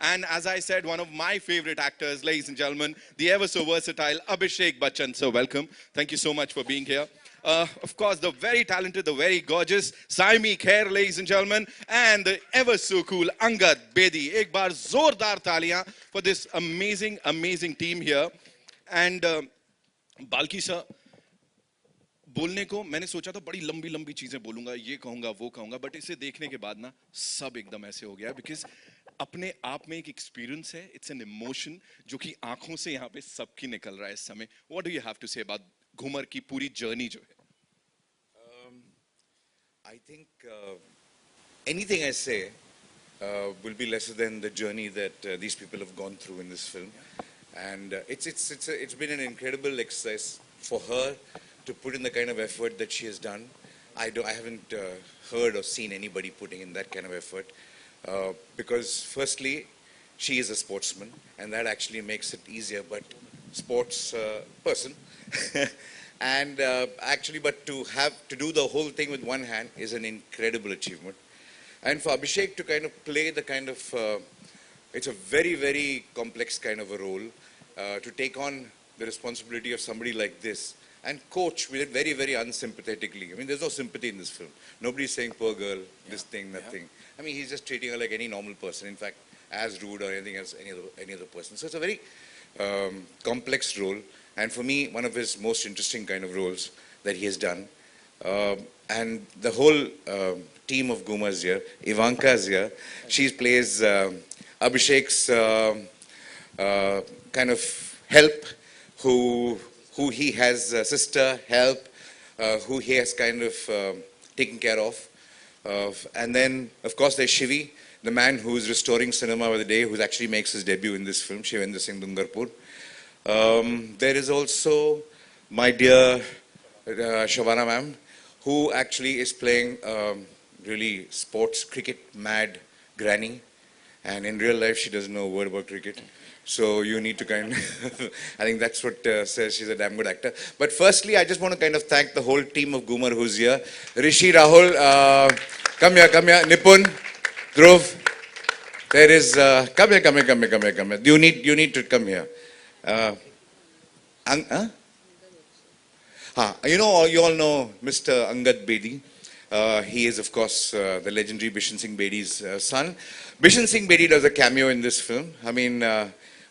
And as I said, one of my favorite actors, ladies and gentlemen, the ever so versatile Abhishek Bachchan. So welcome. Thank you so much for being here. Of course, the very talented, the very gorgeous Saimi Khair, ladies and gentlemen, and the ever so cool Angad Bedi. Ek baar zordar taliyan for this amazing, amazing team here. And Balki sir, बोलने को मैंने सोचा था बड़ी लंबी लंबी चीजें बोलूंगा, ये कहूंगा, वो कहूंगा, बट इसे देखने के बाद ना सब एकदम ऐसे हो गया, बिकॉज अपने आप में एक एक्सपीरियंस है, इट्स एन इमोशन जो कि आंखों से यहाँ पे सबकी निकल रहा है इस समय. What do you have to say about Ghoomar की पूरी जर्नी जो है? I think anything I say will be lesser than the journey that these people have gone through in this film, and it's been an incredible exercise for her to put in the kind of effort that she has done. I haven't heard or seen anybody putting in that kind of effort, because firstly she is a sportsman, and that actually makes it easier. But sports person, and actually, but to do the whole thing with one hand is an incredible achievement. And for Abhishek to kind of play the kind of, it's a very, very complex kind of a role, to take on the responsibility of somebody like this and coach with it very, very unsympathetically. I mean, there's no sympathy in this film. Nobody's saying, poor girl, this thing, that thing. I mean, he's just treating her like any normal person. In fact, as rude or anything else, any other person. So it's a very complex role. And for me, one of his most interesting kind of roles that he has done. And the whole team of Ghoomar is here. Ivanka is here. She plays Abhishek's kind of help, who he has sister, help, who he has kind of taken care of. And then, of course, there's Shivi, the man who's restoring cinema by the day, who actually makes his debut in this film, Shivendra Singh Dungarpur. There is also my dear Shavana ma'am, who actually is playing really sports, cricket mad granny. And in real life, she doesn't know a word about cricket. So you need to kind of, I think that's what says she's a damn good actor. But firstly, I just want to kind of thank the whole team of Ghoomar who's here. Rishi, Rahul, come here. Nipun, Dhruv. There is, come here. You need to come here. You all know Mr. Angad Bedi. He is, of course, the legendary Bishan Singh Bedi's son. Bishan Singh Bedi does a cameo in this film. I mean,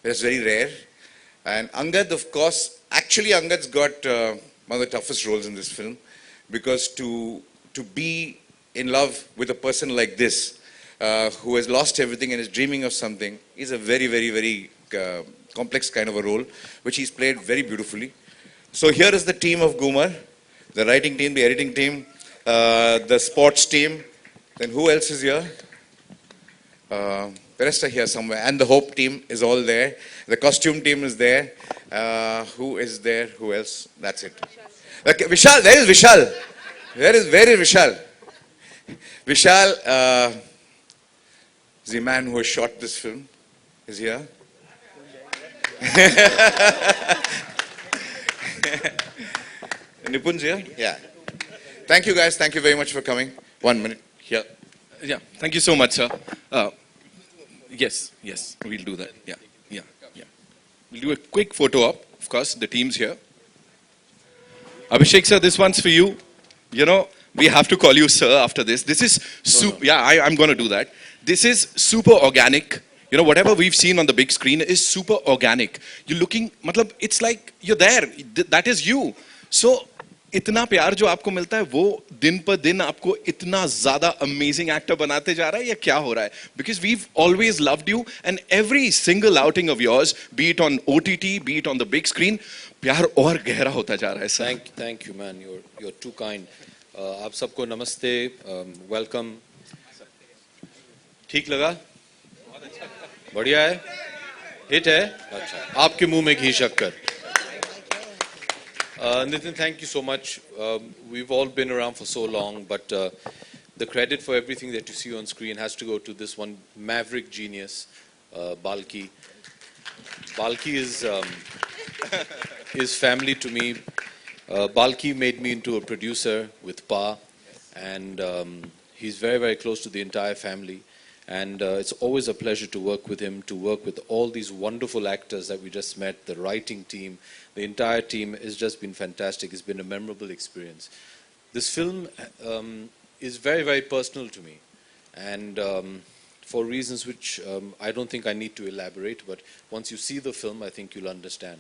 that's very rare. And Angad, of course, actually Angad's got one of the toughest roles in this film, because to be in love with a person like this, who has lost everything and is dreaming of something, is a very, very, very complex kind of a role, which he's played very beautifully. So here is the team of Ghoomar, the writing team, the editing team, the sports team. Then who else is here? The rest are here somewhere. And the Hope team is all there. The costume team is there. Who is there? Who else? That's it. Okay, Vishal, there is Vishal. Where is Vishal? Vishal, the man who has shot this film, is here. Nipun's here? Yeah. Thank you guys. Thank you very much for coming. 1 minute. Here. Yeah, thank you so much, sir. Yes, we'll do that. Yeah. We'll do a quick photo op. Of course, the team's here. Abhishek sir, this one's for you. You know, we have to call you sir after this. This is super. Yeah, I'm going to do that. This is super organic. You know, whatever we've seen on the big screen is super organic. You're looking, matlab, it's like you're there. That is you. So, इतना प्यार जो आपको मिलता है वो दिन पर दिन आपको इतना ज्यादा अमेजिंग एक्टर बनाते जा रहा है या क्या हो रहा है? Because we've always loved you and every single outing of yours, be it on OTT, be it on the big screen, प्यार और गहरा होता जा रहा है. Thank you, man. You're too kind. आप सबको नमस्ते, welcome. ठीक लगा? बढ़िया है? हिट है? अच्छा. आपके मुंह में घी शक्कर. Nitin, thank you so much. We've all been around for so long, but the credit for everything that you see on screen has to go to this one maverick genius, Balki. Balki is family to me. Balki made me into a producer with Pa, and he's very, very close to the entire family. And it's always a pleasure to work with him, to work with all these wonderful actors that we just met, the writing team, the entire team has just been fantastic. It's been a memorable experience. This film is very, very personal to me. And for reasons which I don't think I need to elaborate, but once you see the film, I think you'll understand.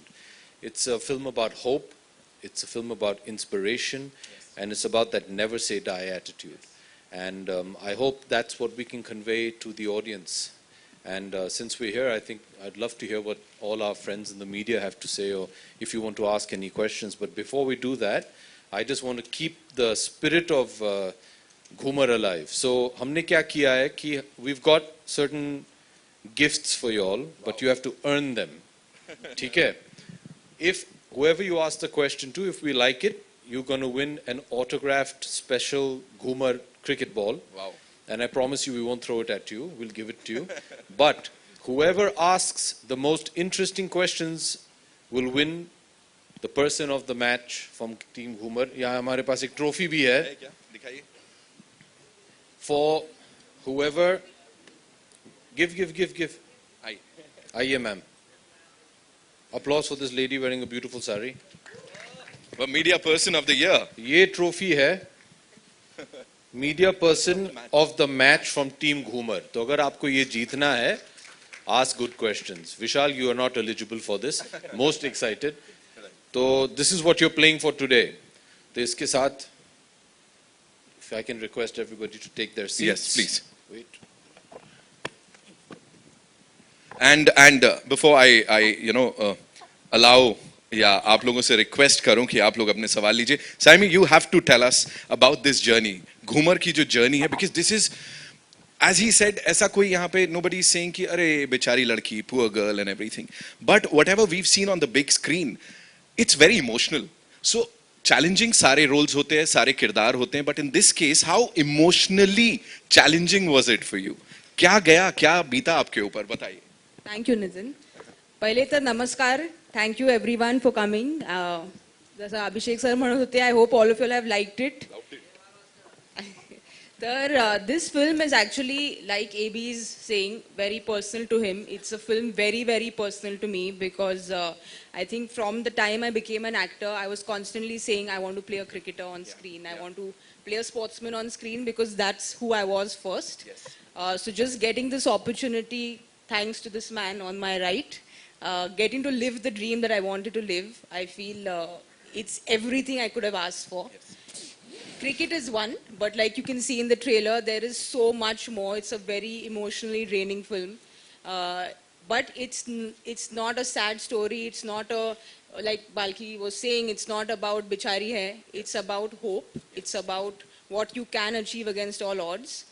It's a film about hope, it's a film about inspiration, and it's about that never say die attitude. And I hope that's what we can convey to the audience. And since we're here, I think I'd love to hear what all our friends in the media have to say, or if you want to ask any questions. But before we do that, I just want to keep the spirit of Ghoomar alive. So, हमने क्या किया है कि we've got certain gifts for you all, but you have to earn them. ठीक है? If whoever you ask the question to, if we like it, you're going to win an autographed special Ghoomar cricket ball. Wow. And I promise you we won't throw it at you. We'll give it to you. But whoever asks the most interesting questions will win the person of the match from Team Ghoomar. यहाँ हमारे पास एक trophy भी है. दिखाइए. For whoever... Give. Aye, ma'am. Applause for this lady wearing a beautiful sari. The media person of the year. ये trophy है media person of the match from Team Ghoomar. तो अगर आपको ये जीतना है, ask good questions. Vishal, you are not eligible for this. Most excited. So this is what you're playing for today. तो इसके साथ, if I can request everybody to take their seats. Yes, please. Wait. And before I allow या आप लोगों से request करूं कि आप लोग अपने सवाल लीजिए. Saimi, you have to tell us about this journey. Ghoomar की जो journey है, because this is, as he said, ऐसा कोई यहाँ पे nobody is saying कि अरे बेचारी लड़की, poor girl and everything. But whatever we've seen on the big screen, it's very emotional. So challenging सारे roles होते हैं, सारे किरदार होते हैं. But in this case, how emotionally challenging was it for you? क्या गया, क्या बीता आपके ऊपर, बताइए. Thank you, Nitin. पहले तर नमस्कार. Thank you everyone for coming. जैसा अभिषेक सर म्हणत होते, I hope all of you all have liked it. This film is actually, like AB is saying, very personal to him. It's a film very, very personal to me because I think from the time I became an actor, I was constantly saying I want to play a cricketer on screen. I want to play a sportsman on screen because that's who I was first. So just getting this opportunity, thanks to this man on my right, getting to live the dream that I wanted to live, I feel it's everything I could have asked for. Cricket is one, but like you can see in the trailer, there is so much more. It's a very emotionally draining film. But it's not a sad story. It's not a, like Balki was saying, it's not about bichari hai. It's about hope. It's about what you can achieve against all odds.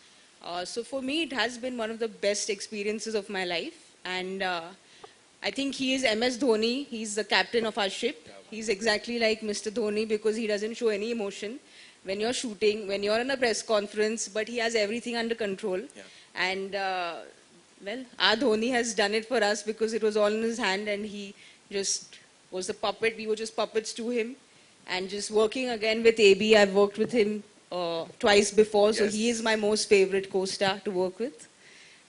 So for me, it has been one of the best experiences of my life. And I think he is MS Dhoni. He's the captain of our ship. He's exactly like Mr. Dhoni because he doesn't show any emotion when you're shooting, when you're in a press conference, but he has everything under control. And well, our Dhoni has done it for us because it was all in his hand and he just was the puppet. We were just puppets to him. And just working again with AB, I've worked with him twice before, so he is my most favorite co-star to work with.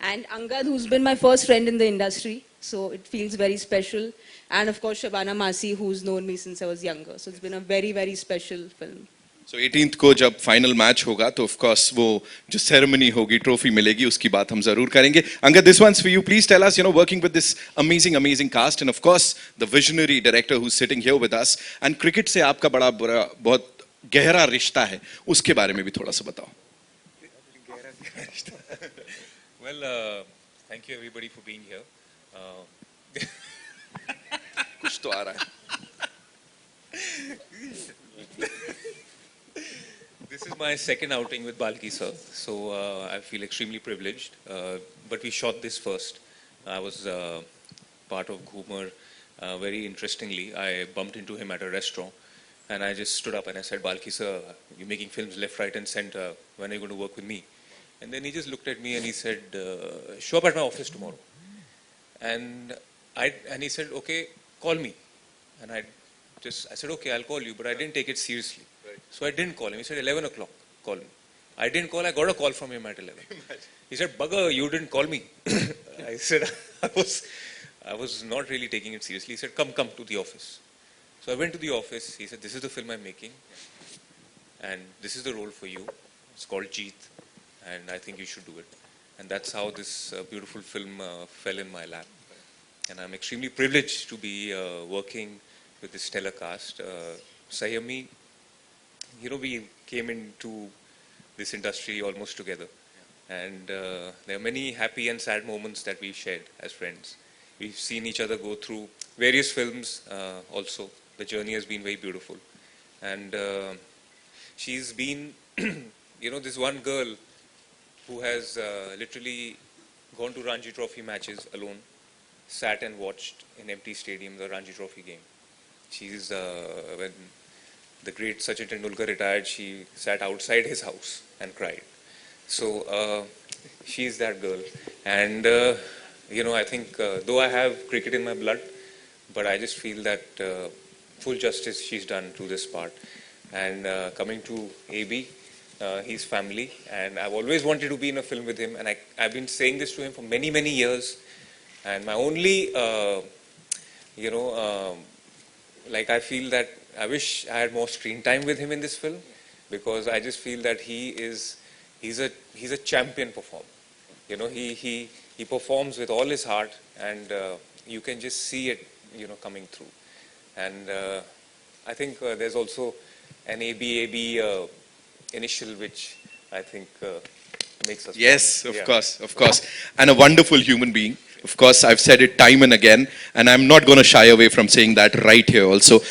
And Angad, who's been my first friend in the industry, so it feels very special. And of course, Shabana Masi, who's known me since I was younger. So it's been a very, very special film. So 18th को जब final match होगा तो of course वो जो ceremony होगी, trophy मिलेगी, उसकी बात हम जरूर करेंगे. Angad, this one's for you. Please tell us, working with this amazing cast and of course the visionary director who's sitting here with us, and cricket से आपका बहुत गहरा रिश्ता है, उसके बारे में भी थोड़ा सा बताओ. Well, thank you everybody for being here. कुछ तो आ रहा है. This is my second outing with Balki sir, so I feel extremely privileged. But we shot this first. I was part of Ghoomar. Very interestingly, I bumped into him at a restaurant, and I just stood up and I said, "Balki sir, you're making films left, right, and center. When are you going to work with me?" And then he just looked at me and he said, "Show up at my office tomorrow." And he said, "Okay, call me." And I said, "Okay, I'll call you," but I didn't take it seriously. So I didn't call him. He said, 11 o'clock, call me. I didn't call, I got a call from him at 11. He said, "Bugger, you didn't call me." I said, I was not really taking it seriously. He said, come to the office. So I went to the office. He said, "This is the film I'm making. And this is the role for you. It's called Jeet. And I think you should do it." And that's how this beautiful film fell in my lap. And I'm extremely privileged to be working with this stellar cast. Sayami, we came into this industry almost together. And there are many happy and sad moments that we've shared as friends. We've seen each other go through various films also. The journey has been very beautiful. And she's been, this one girl who has literally gone to Ranji Trophy matches alone, sat and watched in empty stadium the Ranji Trophy game. She's, when the great Sachin Tendulkar retired, she sat outside his house and cried. So she's that girl. And, I think though I have cricket in my blood, but I just feel that full justice she's done to this part. And coming to AB, he's family. And I've always wanted to be in a film with him. And I've been saying this to him for many, many years. And my only, I feel that I wish I had more screen time with him in this film, because I just feel that he's a champion performer. He performs with all his heart, and you can just see it, coming through. And I think there's also an AB initial, which I think makes us. Yes, proud. of Yeah. course, of course. And a wonderful human being. Of course, I've said it time and again, and I'm not going to shy away from saying that right here also.